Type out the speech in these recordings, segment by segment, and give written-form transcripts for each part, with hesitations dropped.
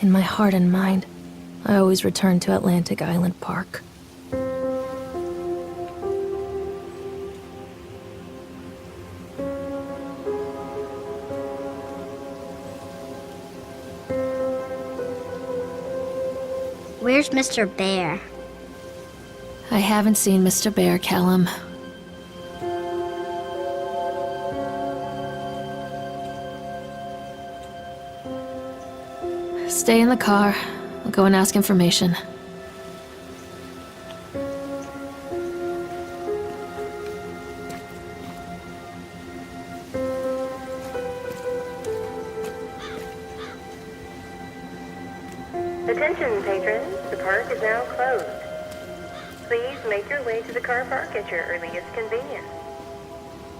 In my heart and mind, I always return to Atlantic Island Park. Where's Mr. Bear? I haven't seen Mr. Bear, Callum. Stay in the car. I'll go and ask information. Attention, patrons. The park is now closed. Please make your way to the car park at your earliest convenience.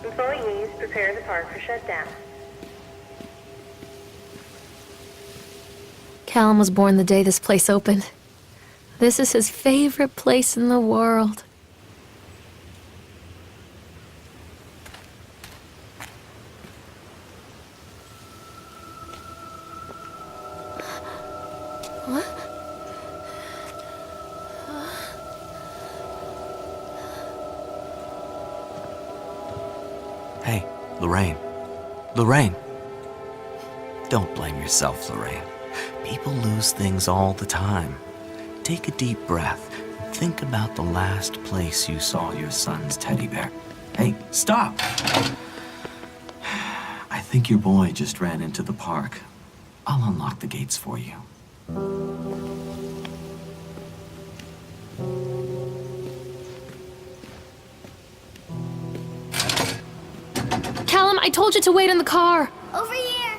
Employees, prepare the park for shutdown. Callum was born the day this place opened. This is his favorite place in the world. What? Hey, Lorraine. Lorraine. Don't blame yourself, Lorraine. People lose things all the time. Take a deep breath and think about the last place you saw your son's teddy bear. Hey, stop! I think your boy just ran into the park. I'll unlock the gates for you. Callum, I told you to wait in the car. Over here!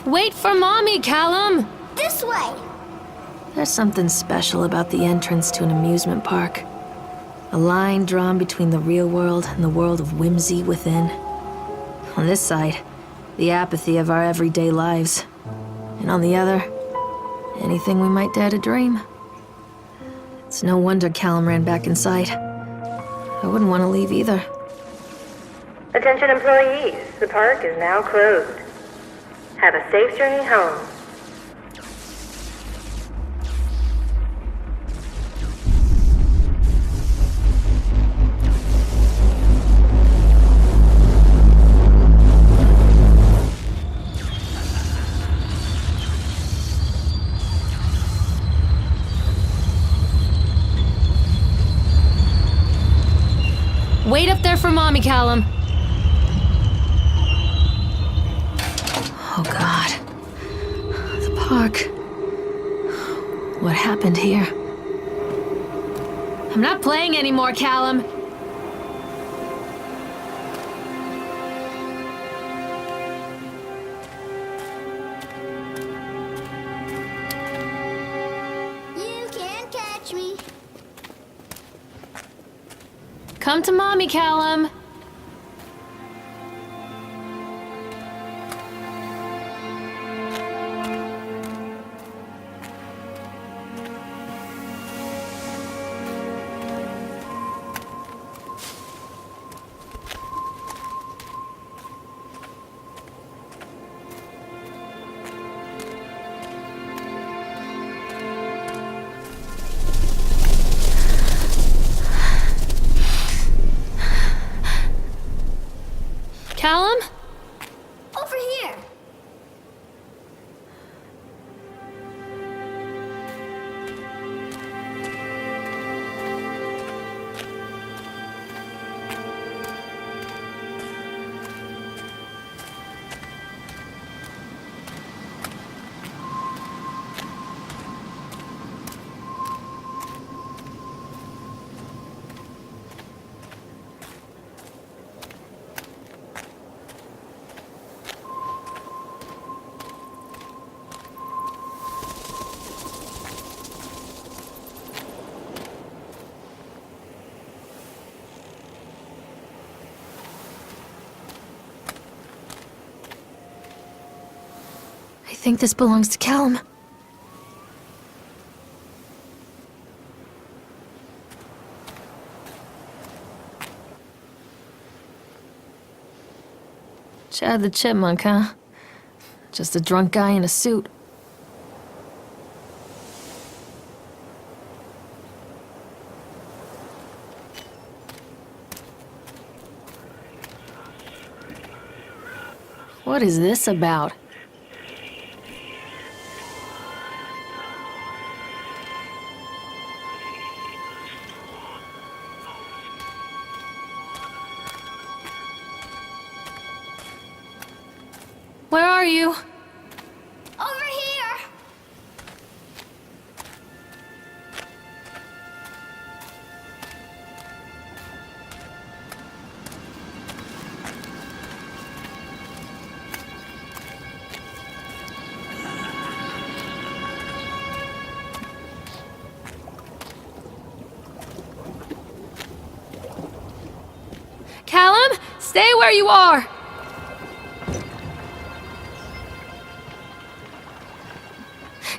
Wait for Mommy, Callum! This way! There's something special about the entrance to an amusement park. A line drawn between the real world and the world of whimsy within. On this side, the apathy of our everyday lives. And on the other, anything we might dare to dream. It's no wonder Callum ran back inside. I wouldn't want to leave either. Attention, employees. The park is now closed. Have a safe journey home. Wait up there for Mommy, Callum. Oh, God. The park. What happened here? I'm not playing anymore, Callum. You can't catch me. Come to Mommy, Callum. Callum? Over here! I think this belongs to Callum. Chad the Chipmunk, huh? Just a drunk guy in a suit. What is this about? Where are you? Over here! Callum, stay where you are!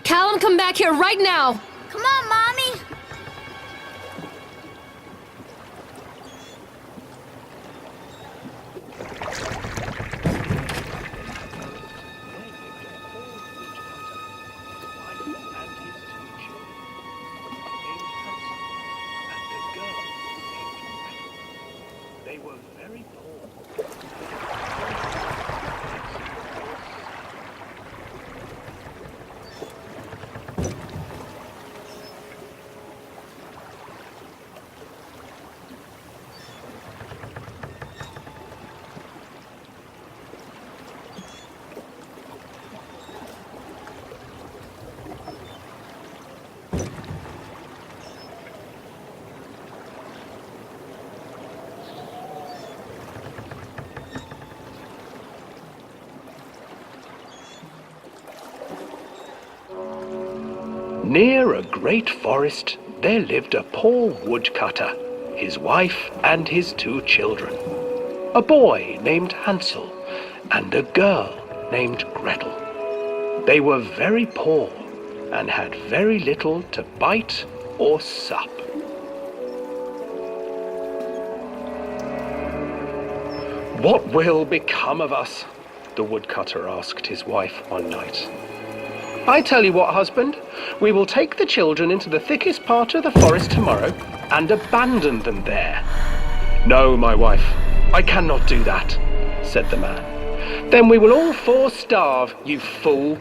Callum, come back here right now! Come on, Mommy! They were very poor. Near a great forest, there lived a poor woodcutter, his wife and his 2 children. A boy named Hansel and a girl named Gretel. They were very poor and had very little to bite or sup. "What will become of us?" the woodcutter asked his wife one night. "I tell you what, husband, we will take the children into the thickest part of the forest tomorrow and abandon them there." "No, my wife, I cannot do that," said the man. "Then we will all 4 starve, you fool."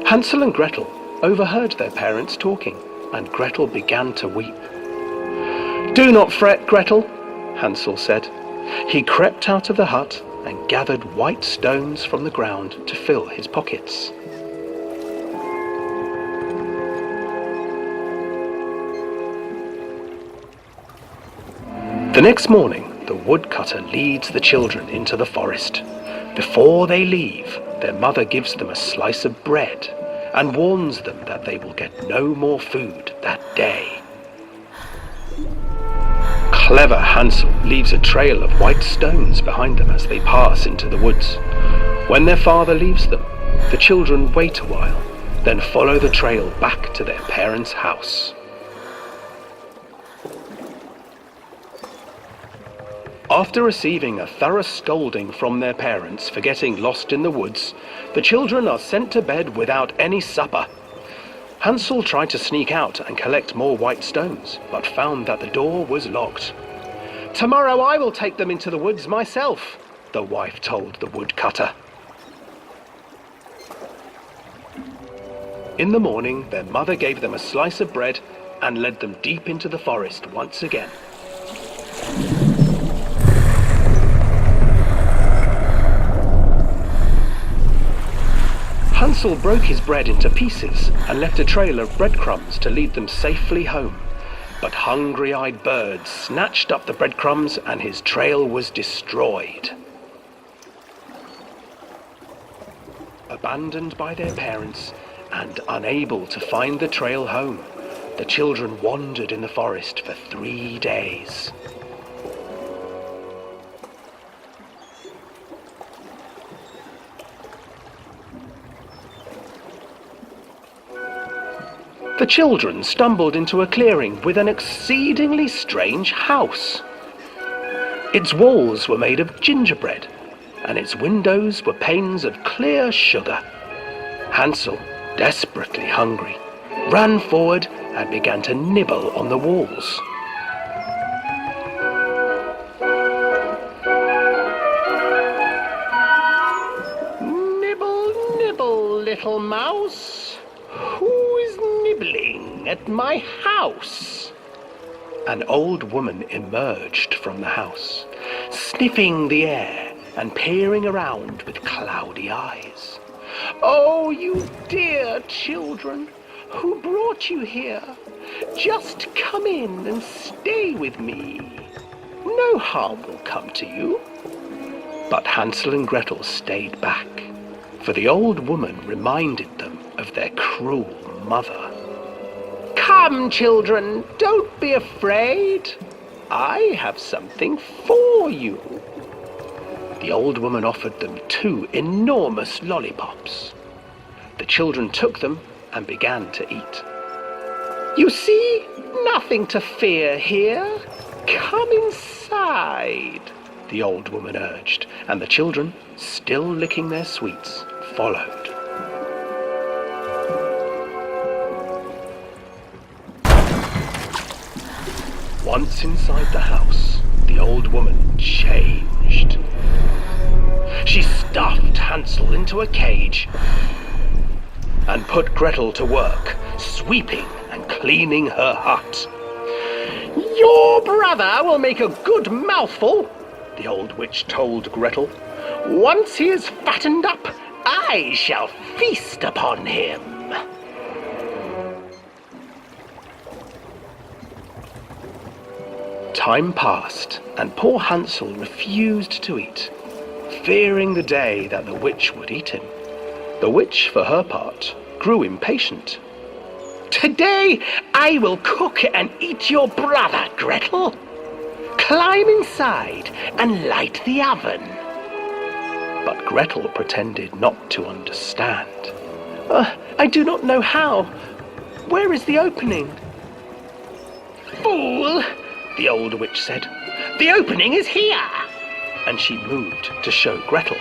Hansel and Gretel overheard their parents talking, and Gretel began to weep. "Do not fret, Gretel," Hansel said. He crept out of the hut and gathered white stones from the ground to fill his pockets. The next morning, the woodcutter leads the children into the forest. Before they leave, their mother gives them a slice of bread and warns them that they will get no more food that day. Clever Hansel leaves a trail of white stones behind them as they pass into the woods. When their father leaves them, the children wait a while, then follow the trail back to their parents' house. After receiving a thorough scolding from their parents for getting lost in the woods, the children are sent to bed without any supper. Hansel tried to sneak out and collect more white stones, but found that the door was locked. "Tomorrow I will take them into the woods myself," the wife told the woodcutter. In the morning, their mother gave them a slice of bread and led them deep into the forest once again. Hansel broke his bread into pieces and left a trail of breadcrumbs to lead them safely home. But hungry-eyed birds snatched up the breadcrumbs and his trail was destroyed. Abandoned by their parents and unable to find the trail home, the children wandered in the forest for 3 days. The children stumbled into a clearing with an exceedingly strange house. Its walls were made of gingerbread, and its windows were panes of clear sugar. Hansel, desperately hungry, ran forward and began to nibble on the walls. Nibble, nibble, little mouse. Who is nibbling at my house? An old woman emerged from the house, sniffing the air and peering around with cloudy eyes. Oh, you dear children, who brought you here? Just come in and stay with me. No harm will come to you. But Hansel and Gretel stayed back, for the old woman reminded them of their cruel mother. Come, children, don't be afraid. I have something for you. The old woman offered them 2 enormous lollipops. The children took them and began to eat. You see, nothing to fear here. Come inside, the old woman urged, and the children, still licking their sweets, followed. Once inside the house, the old woman changed. She stuffed Hansel into a cage and put Gretel to work, sweeping and cleaning her hut. Your brother will make a good mouthful, the old witch told Gretel. Once he is fattened up, I shall feast upon him. Time passed, and poor Hansel refused to eat, fearing the day that the witch would eat him. The witch, for her part, grew impatient. Today I will cook and eat your brother, Gretel. Climb inside and light the oven. But Gretel pretended not to understand. I do not know how. Where is the opening? Fool, the old witch said. The opening is here. And she moved to show Gretel.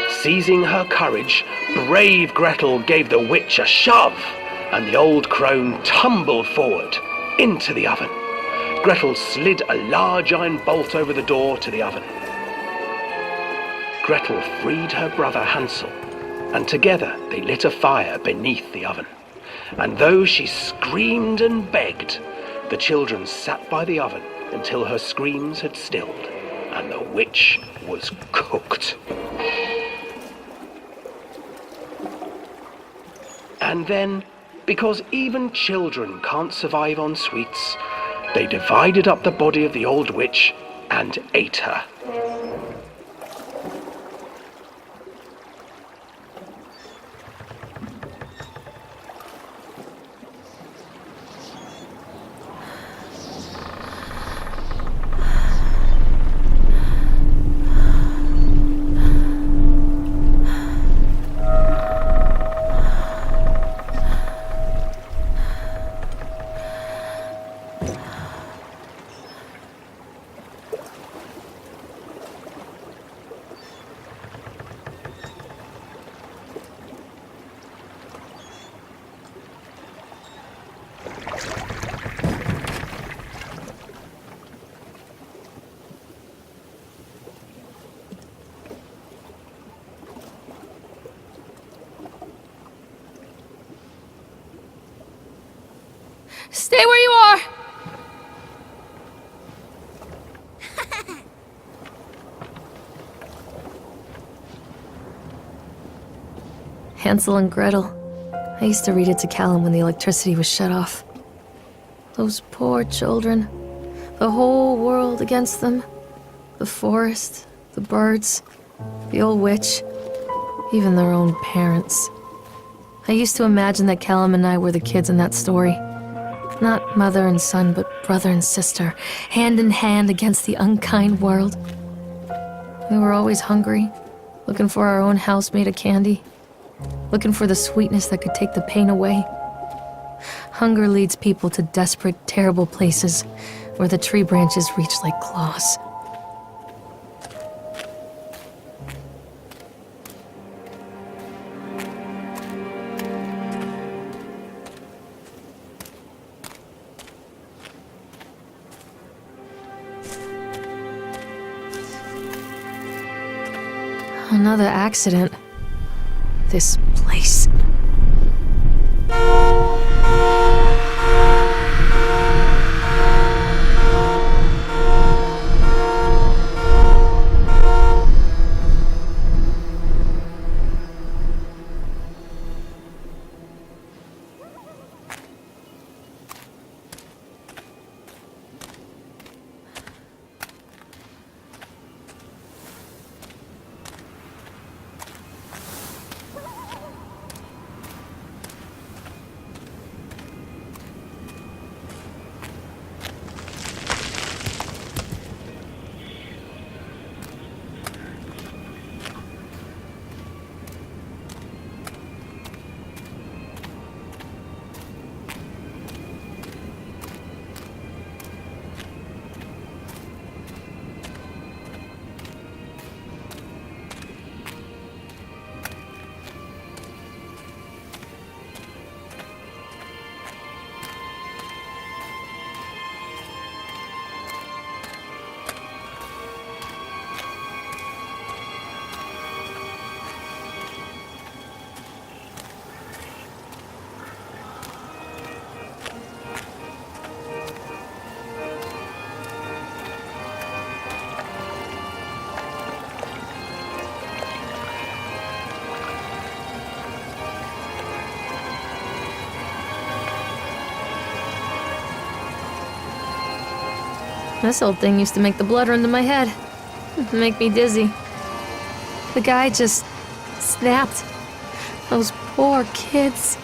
Seizing her courage, brave Gretel gave the witch a shove, and the old crone tumbled forward into the oven. Gretel slid a large iron bolt over the door to the oven. Gretel freed her brother Hansel, and together they lit a fire beneath the oven. And though she screamed and begged, the children sat by the oven until her screams had stilled, and the witch was cooked. And then, because even children can't survive on sweets, they divided up the body of the old witch and ate her. Stay where you are! Hansel and Gretel. I used to read it to Callum when the electricity was shut off. Those poor children. The whole world against them. The forest, the birds, the old witch, even their own parents. I used to imagine that Callum and I were the kids in that story. Not mother and son, but brother and sister, hand in hand against the unkind world. We were always hungry, looking for our own house made of candy, looking for the sweetness that could take the pain away. Hunger leads people to desperate, terrible places where the tree branches reach like claws. Another accident. This place. This old thing used to make the blood run to my head. Make me dizzy. The guy just snapped. Those poor kids.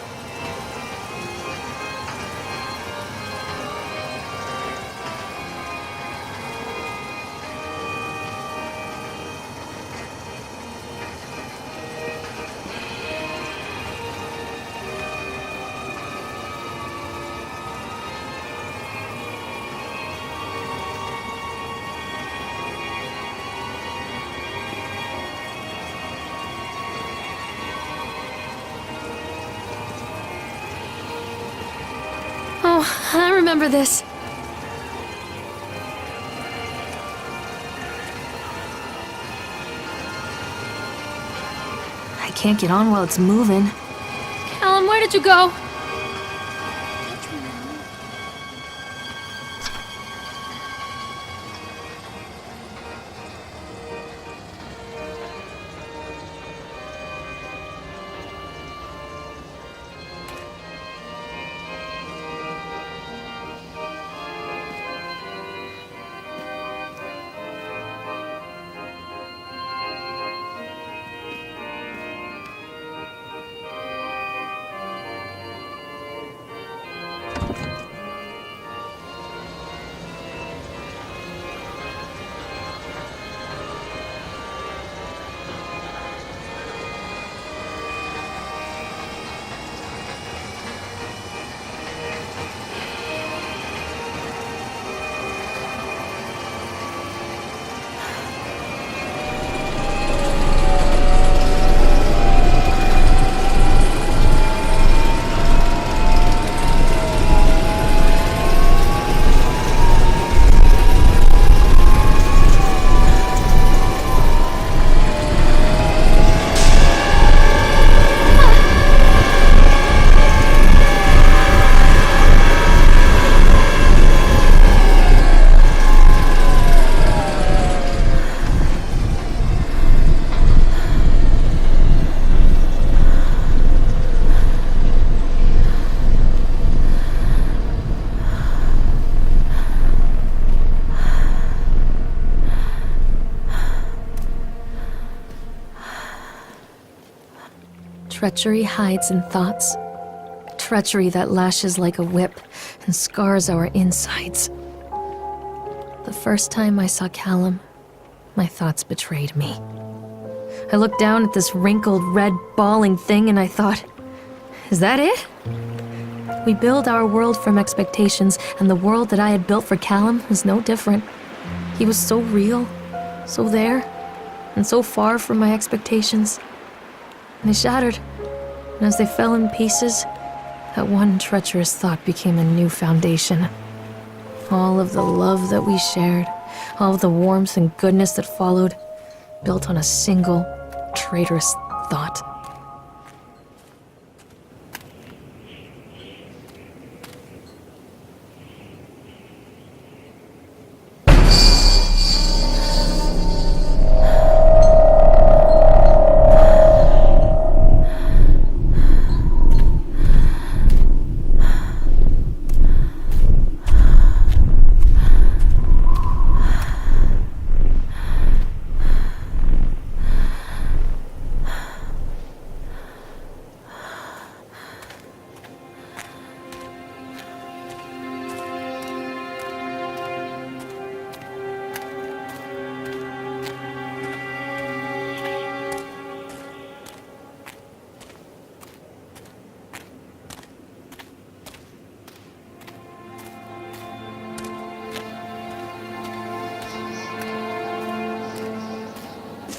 Oh, I remember this. I can't get on while it's moving. Callum, where did you go? Treachery hides in thoughts. Treachery that lashes like a whip and scars our insides. The first time I saw Callum, my thoughts betrayed me. I looked down at this wrinkled, red, bawling thing and I thought, is that it? We build our world from expectations, and the world that I had built for Callum was no different. He was so real, so there, and so far from my expectations. And they shattered, and as they fell in pieces, that one treacherous thought became a new foundation. All of the love that we shared, all of the warmth and goodness that followed, built on a single, traitorous thought.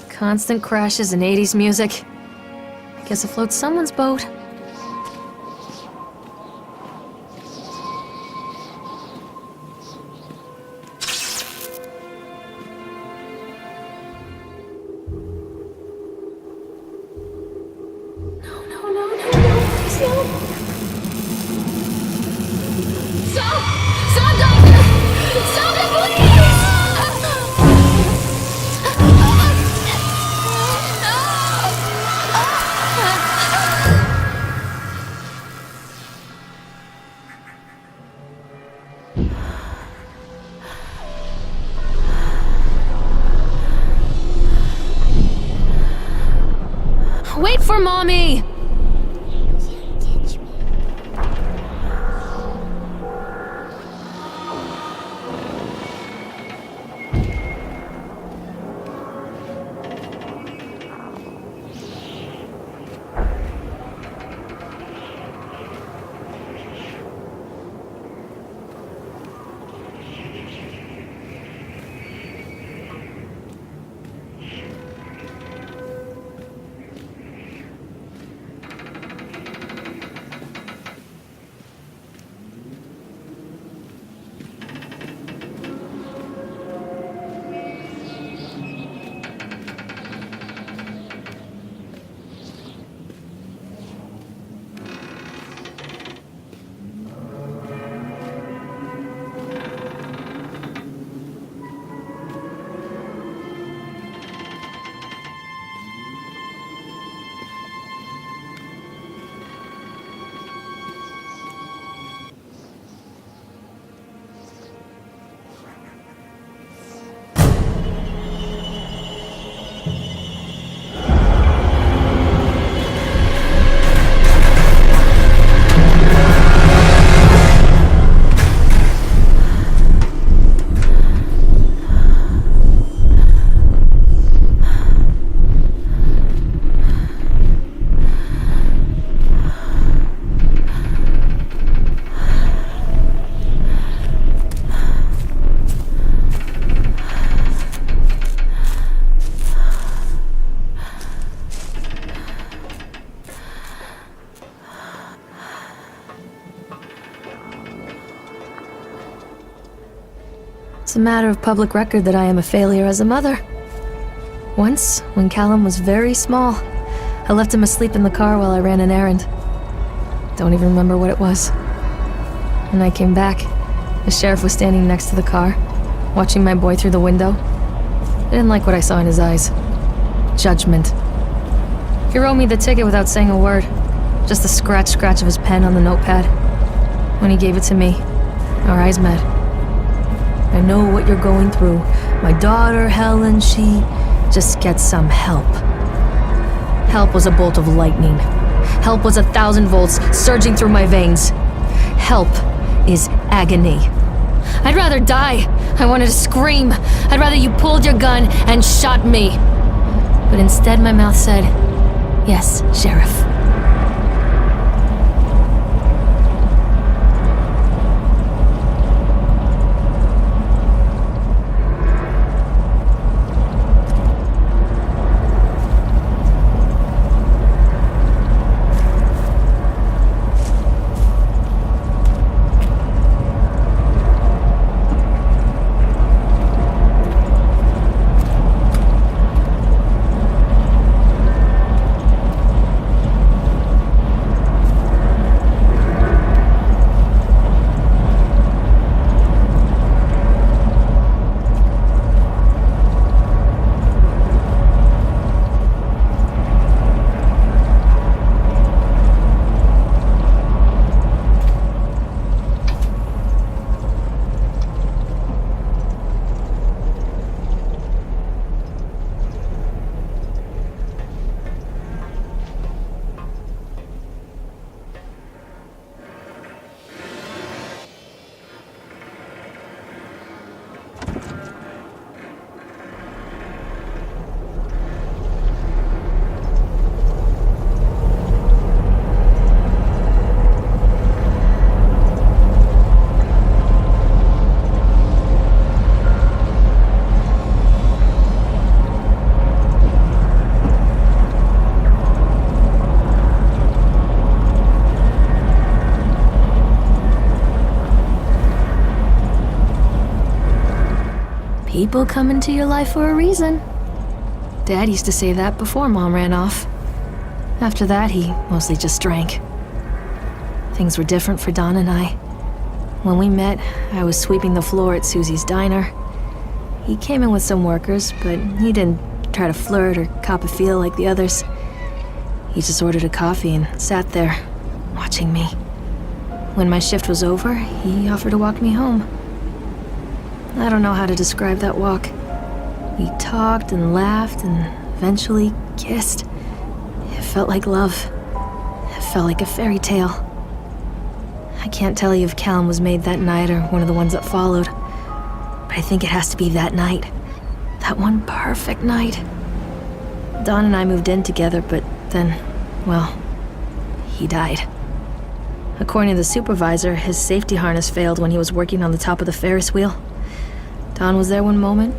Constant crashes and 80s music. I guess it floats someone's boat. Wait for Mommy! It's a matter of public record that I am a failure as a mother. Once, when Callum was very small, I left him asleep in the car while I ran an errand. Don't even remember what it was. When I came back, the sheriff was standing next to the car, watching my boy through the window. I didn't like what I saw in his eyes. Judgment. He wrote me the ticket without saying a word, just the scratch of his pen on the notepad. When he gave it to me, our eyes met. I know what you're going through. My daughter, Helen, she just gets some help. Help was a bolt of lightning. Help was 1,000 volts surging through my veins. Help is agony. I'd rather die. I wanted to scream. I'd rather you pulled your gun and shot me. But instead my mouth said, "Yes, Sheriff." People come into your life for a reason. Dad used to say that before Mom ran off. After that, he mostly just drank. Things were different for Don and I. When we met, I was sweeping the floor at Susie's diner. He came in with some workers, but he didn't try to flirt or cop a feel like the others. He just ordered a coffee and sat there, watching me. When my shift was over, he offered to walk me home. I don't know how to describe that walk. We talked and laughed and eventually kissed. It felt like love. It felt like a fairy tale. I can't tell you if Callum was made that night or one of the ones that followed, but I think it has to be that night. That one perfect night. Don and I moved in together, but then, well, he died. According to the supervisor, his safety harness failed when he was working on the top of the Ferris wheel. Don was there one moment,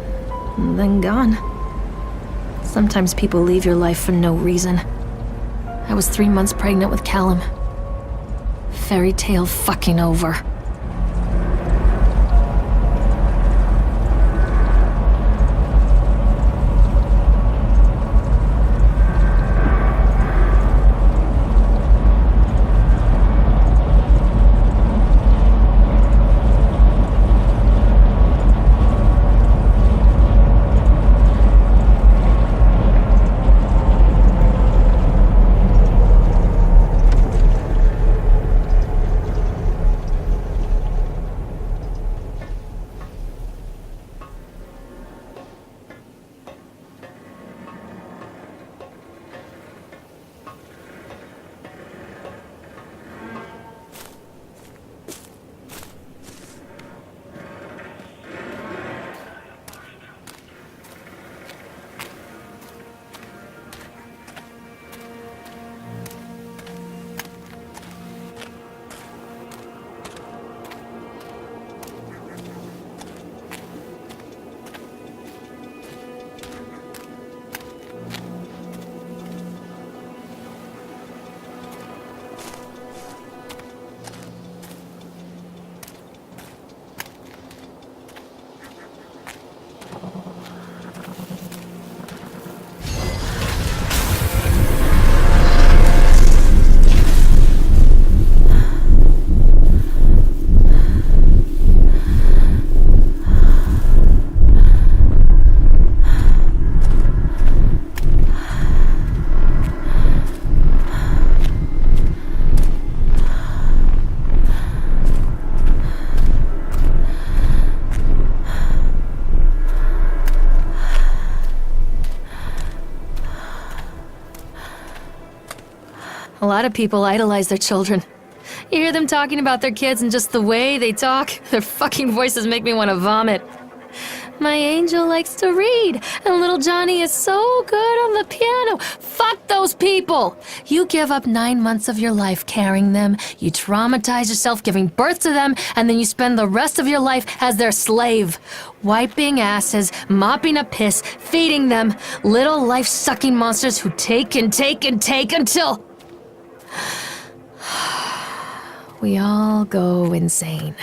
and then gone. Sometimes people leave your life for no reason. I was 3 months pregnant with Callum. Fairy tale fucking over. A lot of people idolize their children. You hear them talking about their kids and just the way they talk, their fucking voices make me want to vomit. My angel likes to read, and little Johnny is so good on the piano. Fuck those people! You give up 9 months of your life carrying them, you traumatize yourself giving birth to them, and then you spend the rest of your life as their slave. Wiping asses, mopping up piss, feeding them. Little life-sucking monsters who take and take and take until... we all go insane.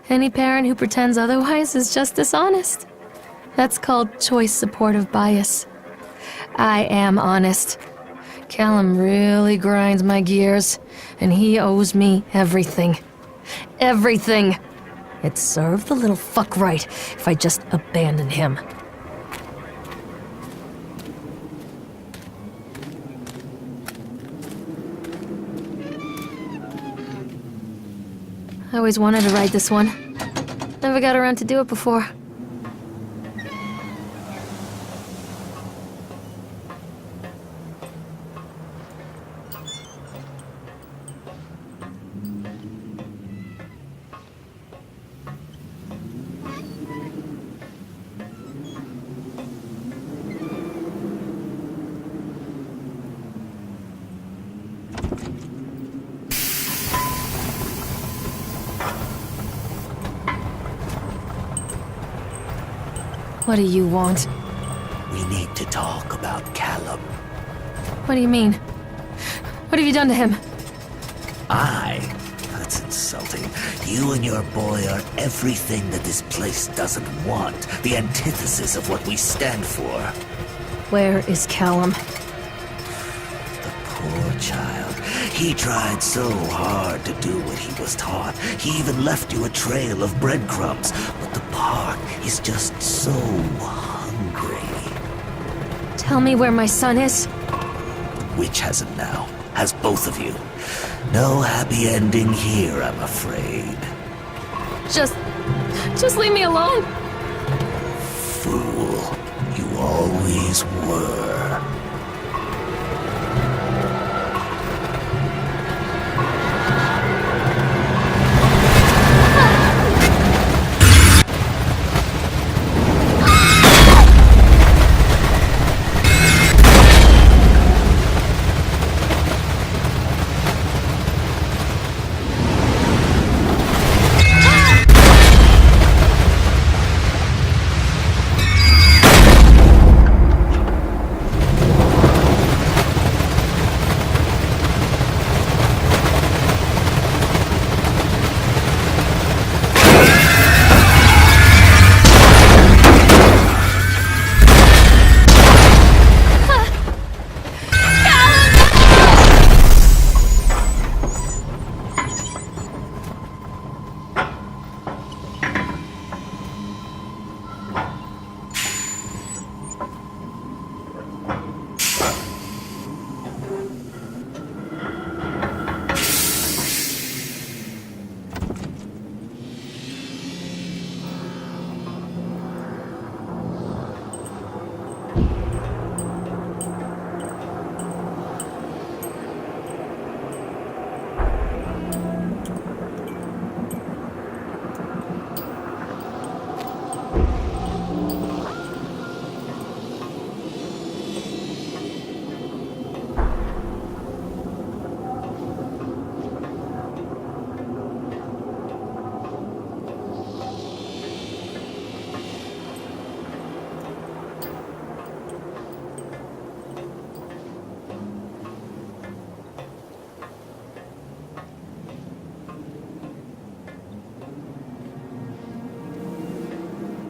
Any parent who pretends otherwise is just dishonest. That's called choice supportive bias. I am honest. Callum really grinds my gears, and he owes me everything. Everything! It'd serve the little fuck right if I just abandoned him. I always wanted to ride this one. Never got around to do it before. What do you want? We need to talk about Callum. What do you mean? What have you done to him? That's insulting. You and your boy are everything that this place doesn't want. The antithesis of what we stand for. Where is Callum? The poor child. He tried so hard to do what he was taught. He even left you a trail of breadcrumbs. But the park is just so hungry. Tell me where my son is. The witch has him now. Has both of you. No happy ending here, I'm afraid. Just leave me alone. Fool. You always were.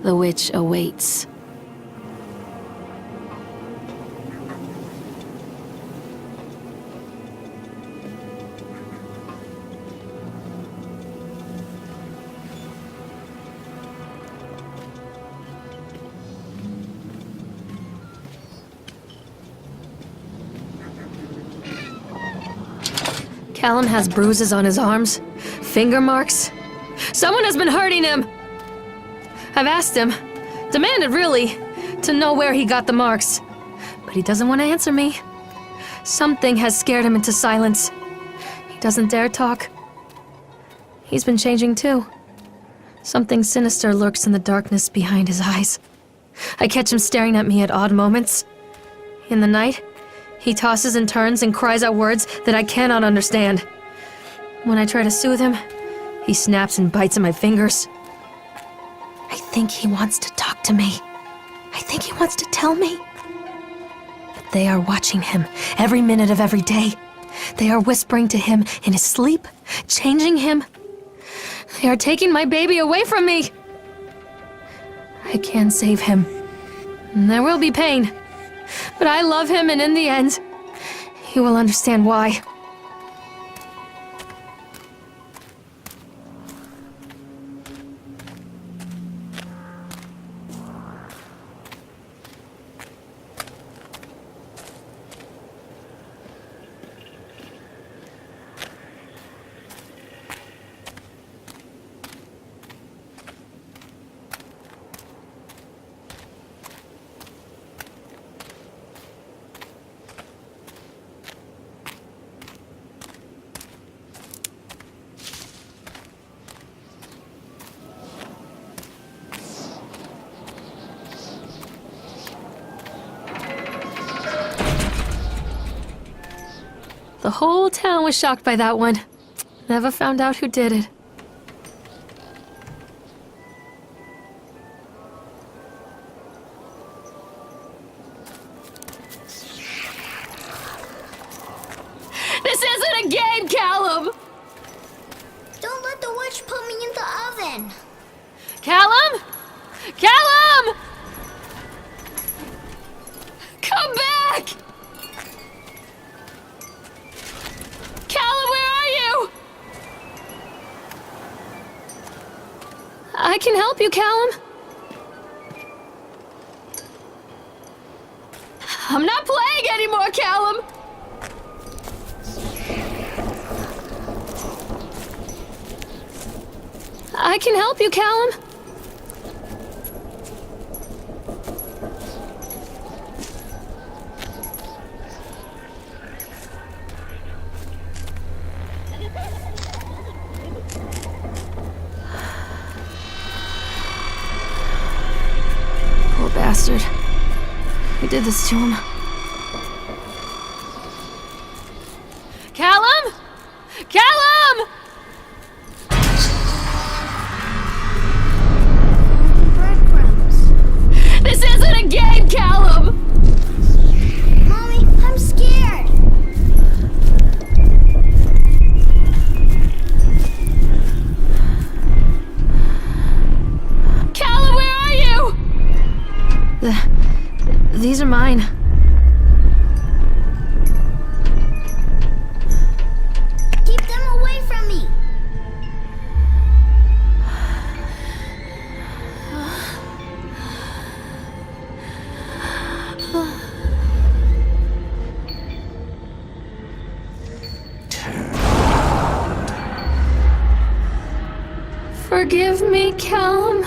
The witch awaits. Callum has bruises on his arms, finger marks. Someone has been hurting him! I've asked him, demanded really, to know where he got the marks. But he doesn't want to answer me. Something has scared him into silence. He doesn't dare talk. He's been changing too. Something sinister lurks in the darkness behind his eyes. I catch him staring at me at odd moments. In the night, he tosses and turns and cries out words that I cannot understand. When I try to soothe him, he snaps and bites at my fingers. I think he wants to talk to me. I think he wants to tell me. But they are watching him every minute of every day. They are whispering to him in his sleep, changing him. They are taking my baby away from me. I can save him. There will be pain. But I love him, and in the end, he will understand why. The whole town was shocked by that one. Never found out who did it. Don't Callum? Callum! Come back! Callum, where are you? I can help you, Callum. I'm not playing anymore, Callum! I can help you, Callum. Poor bastard. Who did this to him? Callum? Callum! Breadcrumbs. This isn't a game, Callum! Mommy, I'm scared. Callum, where are you? These are mine. Keep them away from me. Forgive me, Callum.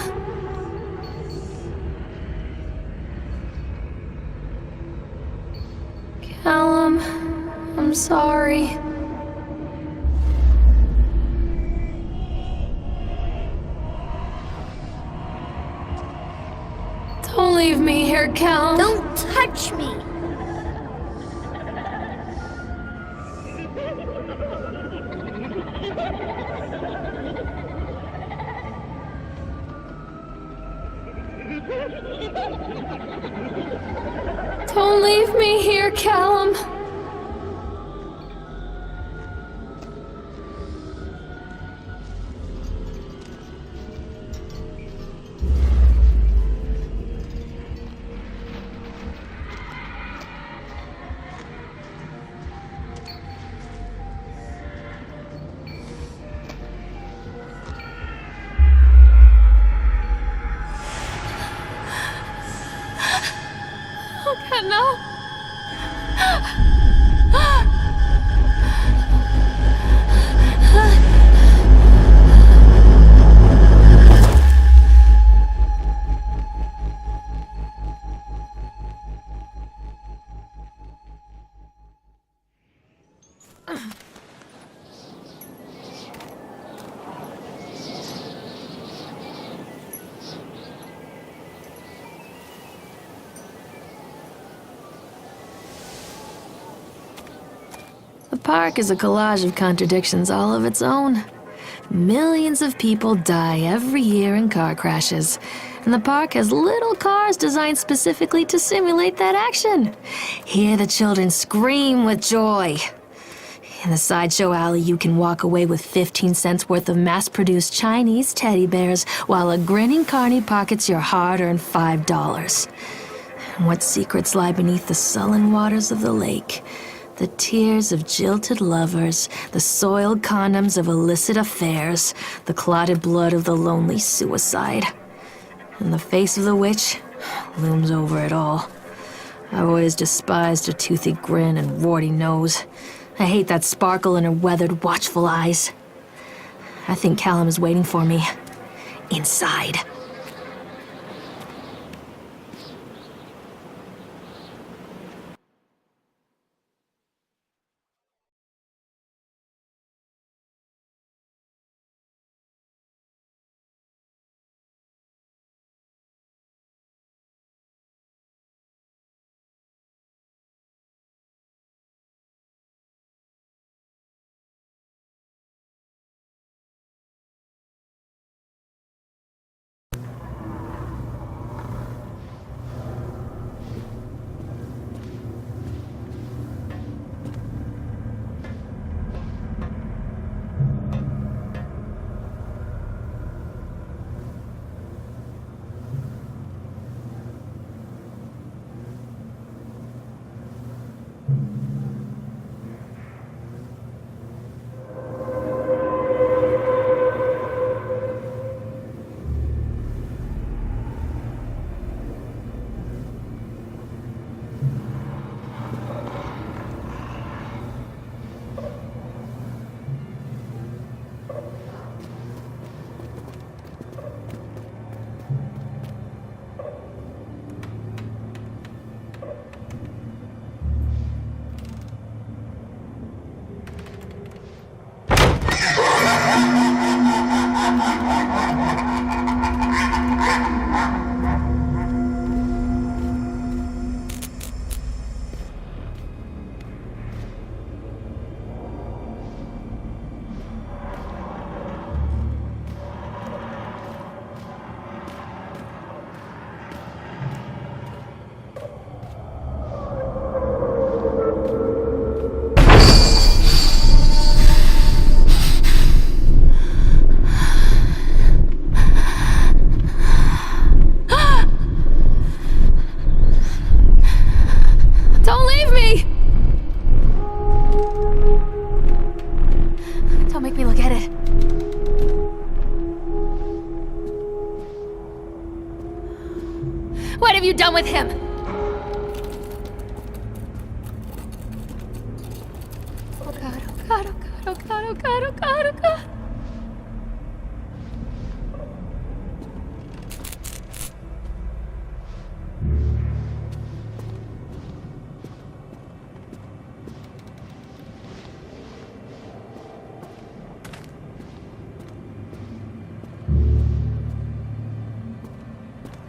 Callum, I'm sorry. Don't leave me here, Callum. Don't touch me. Don't leave me here, Callum. Oh God, no. The park is a collage of contradictions all of its own. Millions of people die every year in car crashes, and the park has little cars designed specifically to simulate that action. Hear the children scream with joy. In the sideshow alley, you can walk away with 15 cents worth of mass-produced Chinese teddy bears while a grinning carny pockets your hard-earned $5. And what secrets lie beneath the sullen waters of the lake? The tears of jilted lovers, the soiled condoms of illicit affairs, the clotted blood of the lonely suicide. And the face of the witch looms over it all. I've always despised her toothy grin and warty nose. I hate that sparkle in her weathered, watchful eyes. I think Callum is waiting for me. Inside. What have you done with him? Oh God, oh God, oh God, oh God, oh God, oh God, oh God.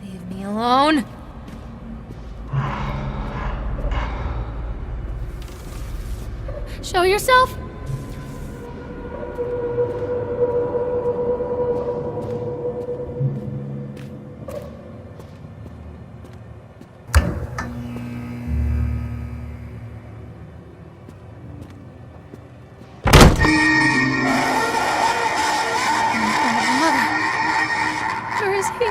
Leave me alone. Show yourself. Where is he?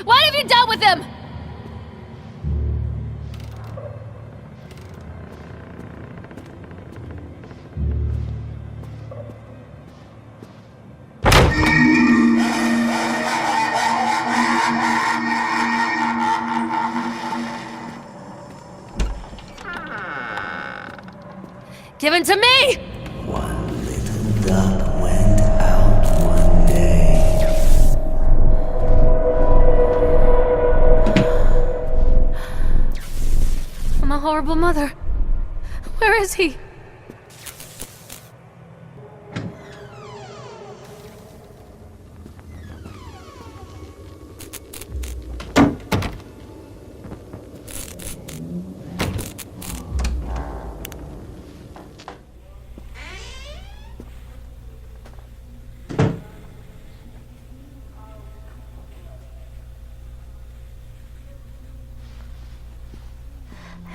What have you done with him? Give him to me! One little duck went out one day. I'm a horrible mother. Where is he?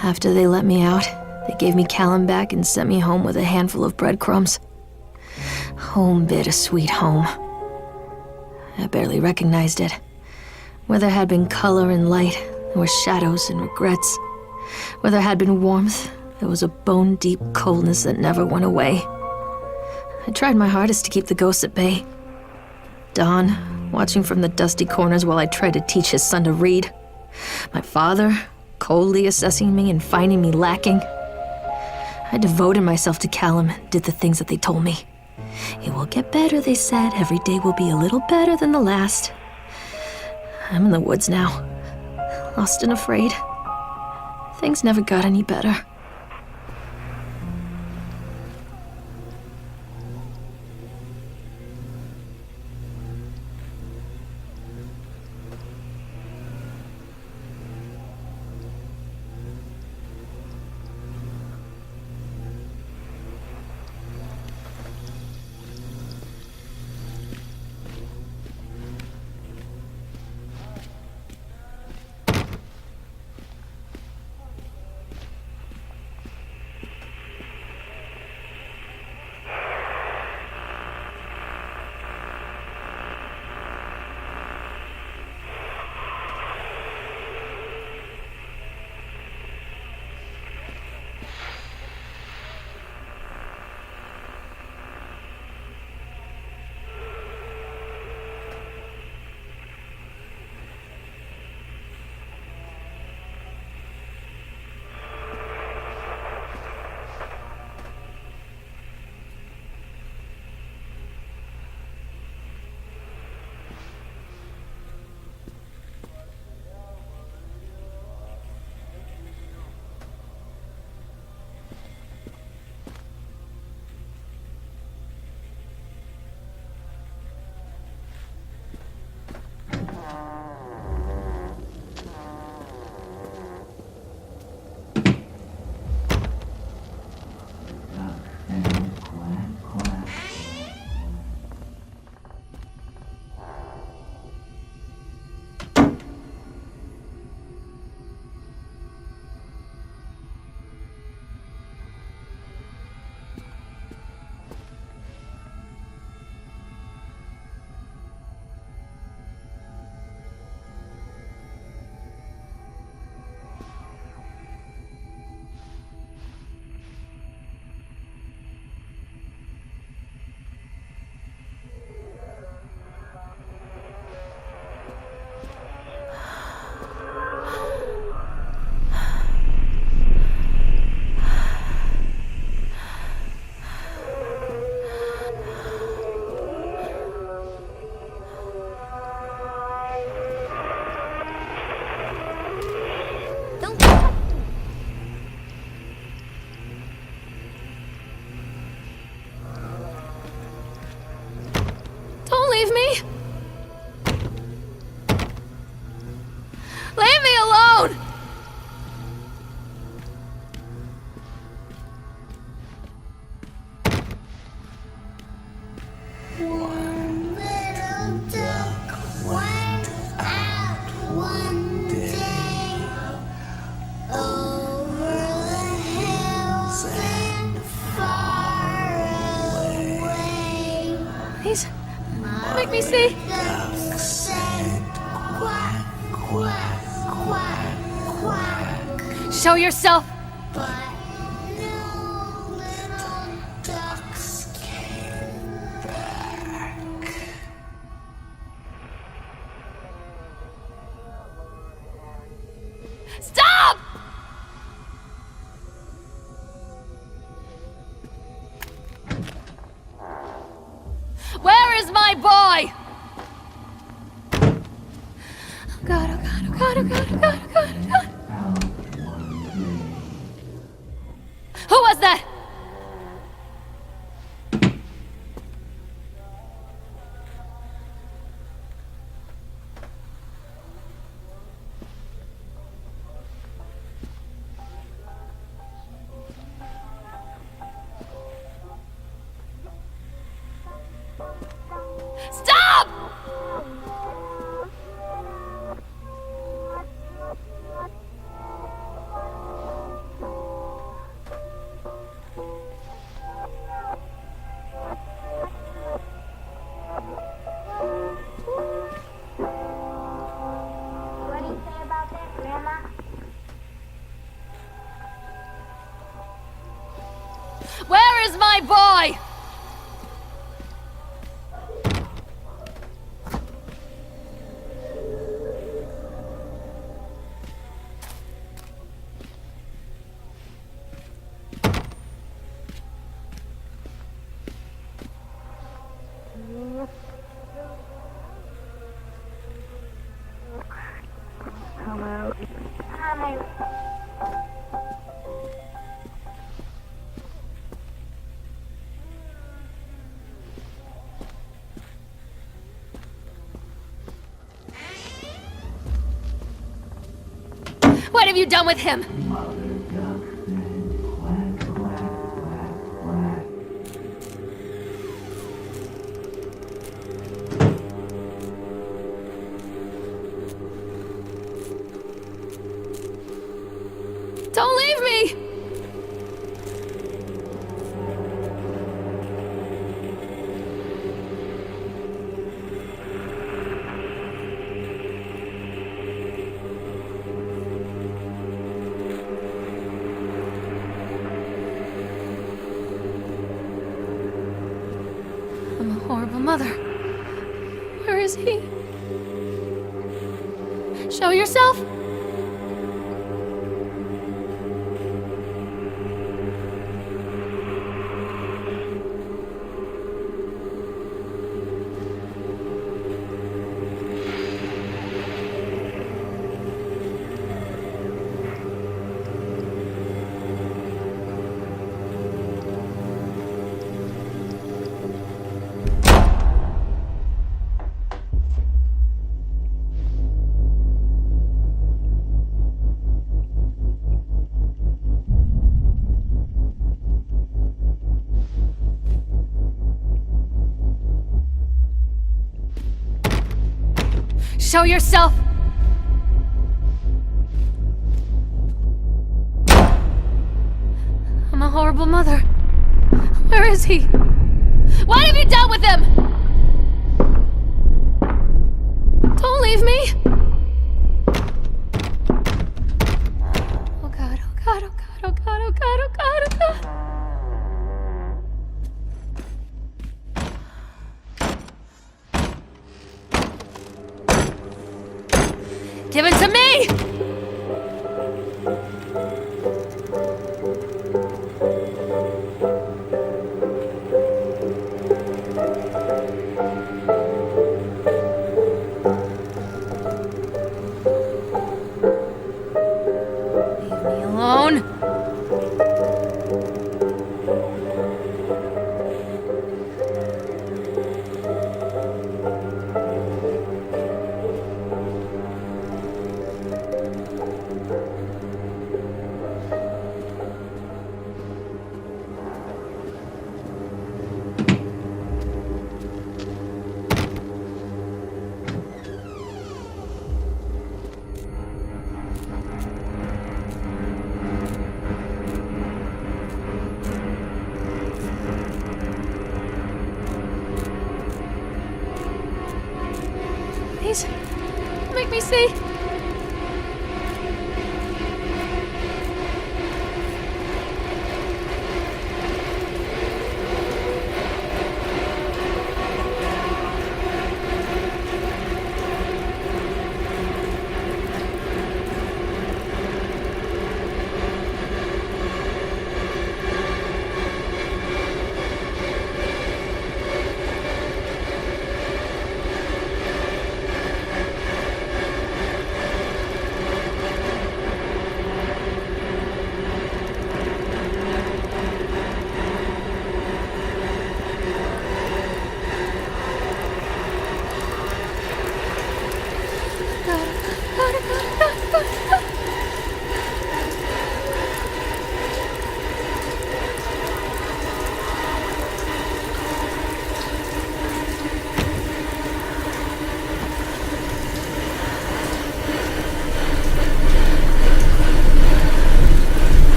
After they let me out, they gave me Callum back and sent me home with a handful of breadcrumbs. Home, bittersweet home. I barely recognized it. Where there had been color and light, there were shadows and regrets. Where there had been warmth, there was a bone-deep coldness that never went away. I tried my hardest to keep the ghosts at bay. Don, watching from the dusty corners while I tried to teach his son to read. My father, coldly assessing me and finding me lacking. I devoted myself to Callum and did the things that they told me. It will get better, they said. Every day will be a little better than the last. I'm in the woods now, lost and afraid. Things never got any better. alone! One little duck went out one day over the hills and far away. Please, make me see. Ducks said quack, quack, quack, quack. Show yourself. But no little ducks came back. Stop! Where is my boy? Oh God, oh God, oh God, oh God, oh God, oh God, oh God. Who was that? Stop! What do you say about that, Grandma? Where is my boy? What have you done with him? Don't leave me! I'm a horrible mother. Where is he? Show yourself! Show yourself! I'm a horrible mother. Where is he? What have you done with him? Don't leave me! Oh God, oh God, oh God, oh God, oh God, oh God, oh God. Give it to me! see?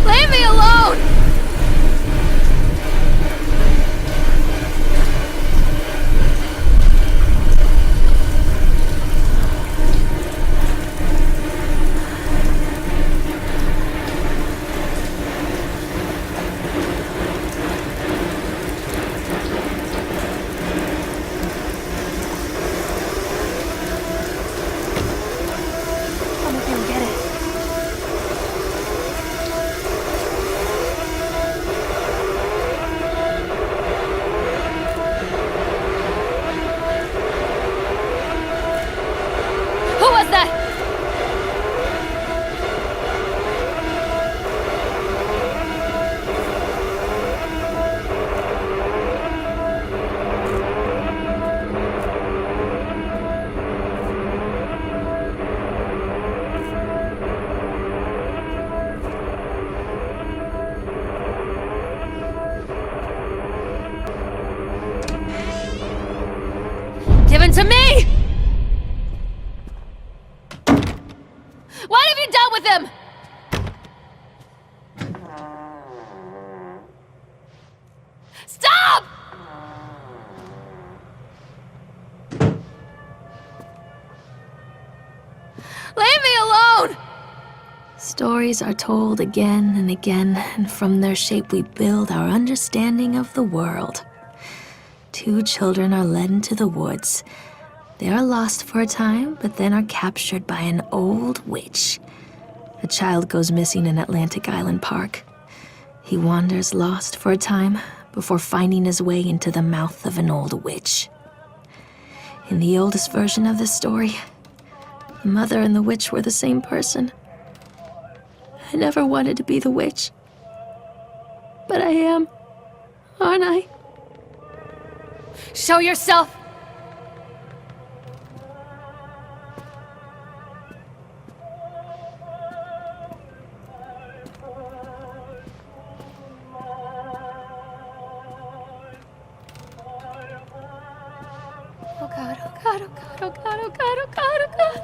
Leave me alone! Come with me and get it. Who was that? Given to me! What have you done with him? Stop! Leave me alone! Stories are told again and again, and from their shape we build our understanding of the world. Two children are led into the woods. They are lost for a time, but then are captured by an old witch. A child goes missing in Atlantic Island Park. He wanders lost for a time before finding his way into the mouth of an old witch. In the oldest version of this story, the mother and the witch were the same person. I never wanted to be the witch. But I am, aren't I? Show yourself! Oh God, oh God, oh God, oh God, oh God, oh God, oh God.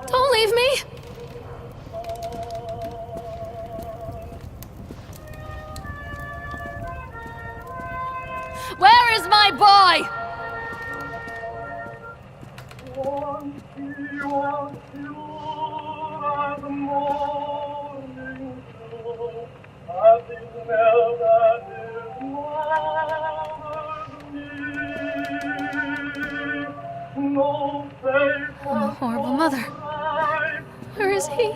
Don't leave me! Where is my boy? Oh, horrible mother. Where is he?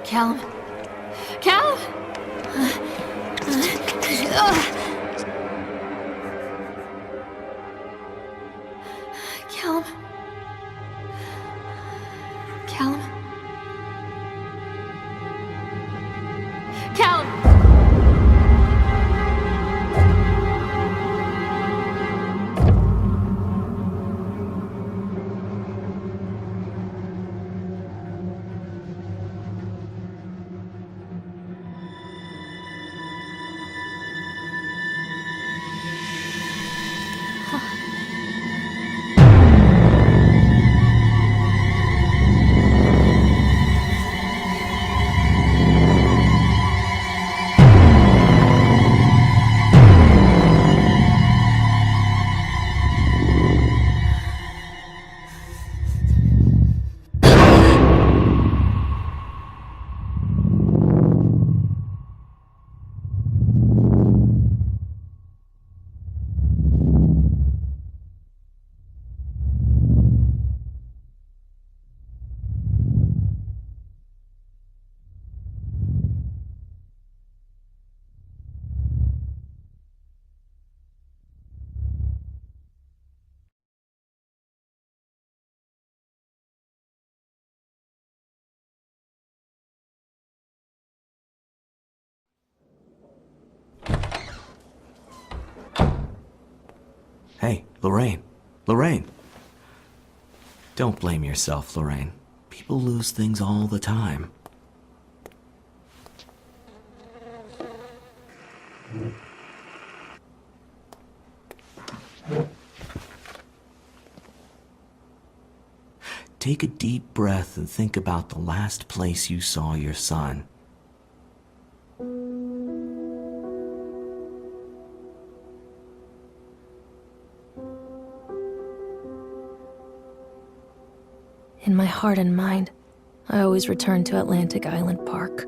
Callum. Callum! Callum. Callum. Hey, Lorraine. Lorraine. Don't blame yourself, Lorraine. People lose things all the time. Take a deep breath and think about the last place you saw your son. In my heart and mind, I always return to Atlantic Island Park.